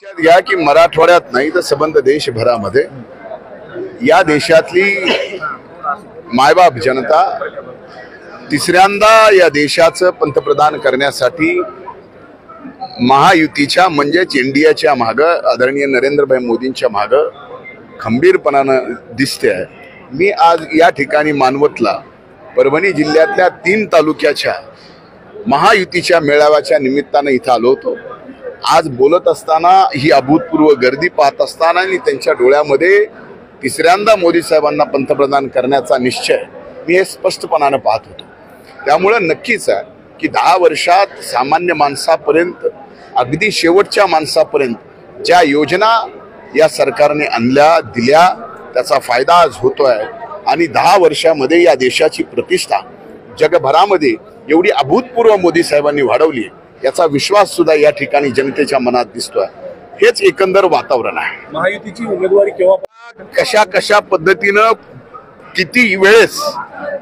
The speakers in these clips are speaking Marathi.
लक्षात घ्या की मराठवाड्यात नाही तर संबंध देशभरामध्ये या देशातली मायबाप जनता तिसऱ्यांदा या देशाचं पंतप्रधान करण्यासाठी महायुतीच्या म्हणजेच इंडियाच्या मागं आदरणीय नरेंद्रभाई मोदींच्या मागं खंबीरपणानं दिसते आहे। मी आज या ठिकाणी मानवतला परभणी जिल्ह्यातल्या 3 तालुक्याच्या महायुतीच्या मेळाव्याच्या निमित्तानं इथं आलो होतो। आज बोलत असताना ही अभूतपूर्व गर्दी पाहत असताना आणि त्यांच्या डोळ्यामध्ये तिसऱ्यांदा मोदी साहेबांना पंतप्रधान करण्याचा निश्चय मी हे स्पष्टपणानं पाहत होतो। त्यामुळे नक्कीच आहे की 10 वर्षात सामान्य माणसापर्यंत अगदी शेवटच्या माणसापर्यंत ज्या योजना या सरकारने आणल्या दिल्या त्याचा फायदा आज होतोय आणि 10 वर्षामध्ये या देशाची प्रतिष्ठा जगभरामध्ये एवढी अभूतपूर्व मोदी साहेबांनी वाढवली याचा विश्वास सुद्धा या ठिकाणी जनतेच्या मनात दिसतोय। हेच एकंदर वातावरण आहे। महायुतीची उमेदवारी केव्हा कशा पद्धतीनं किती वेळेस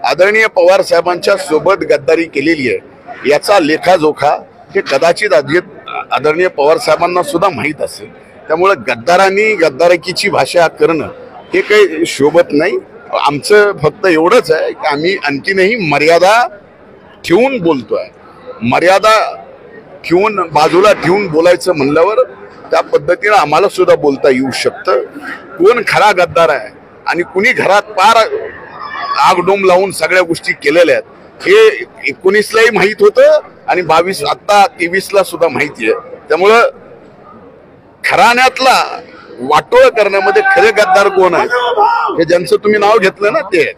आदरणीय पवार साहेबांच्या सोबत गद्दारी केलेली आहे याचा लेखाजोखा हे कदाचित आदरणीय पवार साहेबांना सुद्धा माहीत असेल। त्यामुळे गद्दारांनी गद्दारकीची भाषा करणं हे काही शोभत नाही। आमचं फक्त एवढंच आहे की आम्ही आणखीनही मर्यादा ठेवून बोलतोय। मर्यादा ठेवून बाजूला ठेवून बोलायचं म्हणल्यावर त्या पद्धतीनं आम्हाला सुद्धा बोलता येऊ शकतं। कोण खरा गद्दार आहे आणि कुणी घरात पार आगडोम लावून सगळ्या गोष्टी केलेल्या आहेत हे 19लाही माहीत होतं आणि 22 आता 23ला सुद्धा माहिती आहे। त्यामुळं घराण्यातला वाटोळ करण्यामध्ये खरे गद्दार कोण आहे हे ज्यांचं तुम्ही नाव घेतलं ना ते